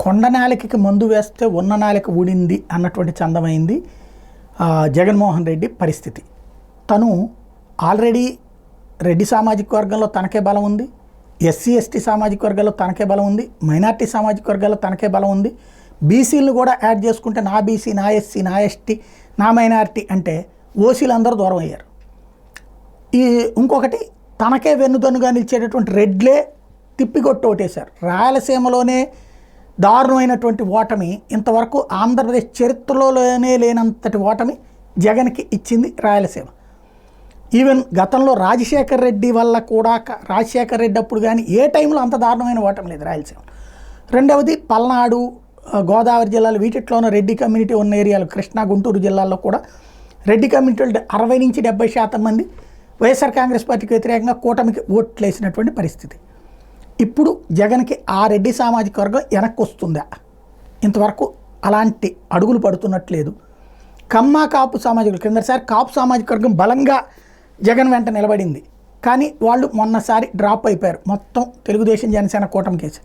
కొండనాలికకి మందు వేస్తే ఉన్న నాలిక ఊడింది అన్నటువంటి చందమైంది జగన్మోహన్ రెడ్డి పరిస్థితి. తను ఆల్రెడీ రెడ్డి సామాజిక వర్గంలో తనకే బలం ఉంది, ఎస్సీ ఎస్టీ సామాజిక వర్గాల్లో తనకే బలం ఉంది, మైనార్టీ సామాజిక వర్గాల్లో తనకే బలం ఉంది, బీసీలను కూడా యాడ్ చేసుకుంటే నా బీసీ, నా ఎస్సీ, నా ఎస్టీ, నా మైనార్టీ అంటే ఓసీలు అందరూ దూరం అయ్యారు. ఇంకొకటి తనకే వెన్నుదన్నుగా నిలిచేటటువంటి రెడ్లే తిప్పికొట్టు ఓటేశారు. రాయలసీమలోనే దారుణమైనటువంటి ఓటమి, ఇంతవరకు ఆంధ్రప్రదేశ్ చరిత్రలోనే లేనంతటి ఓటమి జగన్కి ఇచ్చింది రాయలసీమ. ఈవెన్ గతంలో రాజశేఖర్ రెడ్డి వల్ల కూడా, రాజశేఖర్ రెడ్డి అప్పుడు కానీ ఏ టైంలో అంత దారుణమైన ఓటమి లేదు రాయలసీమ. రెండవది పల్నాడు, గోదావరి జిల్లాలు, వీటిలోనూ రెడ్డి కమ్యూనిటీ ఉన్న ఏరియాలు, కృష్ణా గుంటూరు జిల్లాల్లో కూడా రెడ్డి కమ్యూనిటీ 60 నుంచి 70% మంది వైఎస్ఆర్ కాంగ్రెస్ పార్టీకి వ్యతిరేకంగా కూటమికి ఓట్లు వేసినటువంటి పరిస్థితి. ఇప్పుడు జగన్కి ఆ రెడ్డి సామాజిక వర్గం వెనక్కి వస్తుందా? ఇంతవరకు అలాంటి అడుగులు పడుతున్నట్లేదు. కమ్మ కాపు సామాజిక కిందసారి కాపు సామాజిక వర్గం బలంగా జగన్ వెంట నిలబడింది, కానీ వాళ్ళు మొన్నసారి డ్రాప్ అయిపోయారు, మొత్తం తెలుగుదేశం జనసేన కూటమి కేసు.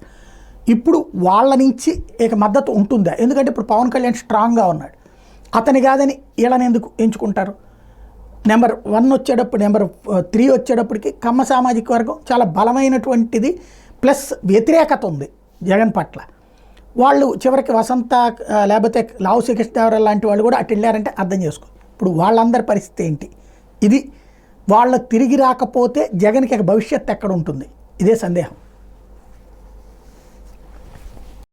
ఇప్పుడు వాళ్ళ నుంచి ఇక మద్దతు ఉంటుందా? ఎందుకంటే ఇప్పుడు పవన్ కళ్యాణ్ స్ట్రాంగ్గా ఉన్నాడు, అతని కాదని వీళ్ళని ఎందుకు ఎంచుకుంటారు? నెంబర్ 1 వచ్చేటప్పుడు, నెంబర్ 3 వచ్చేటప్పటికి కమ్మ సామాజిక వర్గం చాలా బలమైనటువంటిది, ప్లస్ వ్యతిరేకత ఉంది జగన్ పట్ల. వాళ్ళు చివరికి వసంత లేకపోతే లావు శ్రీకృష్ణదేవరాయలు లాంటి వాళ్ళు కూడా అటు వెళ్ళారంటే అర్థం చేసుకో. ఇప్పుడు వాళ్ళందరి పరిస్థితి ఏంటి? ఇది వాళ్ళ తిరిగి రాకపోతే జగన్కి భవిష్యత్తు ఎక్కడ ఉంటుంది? ఇదే సందేహం.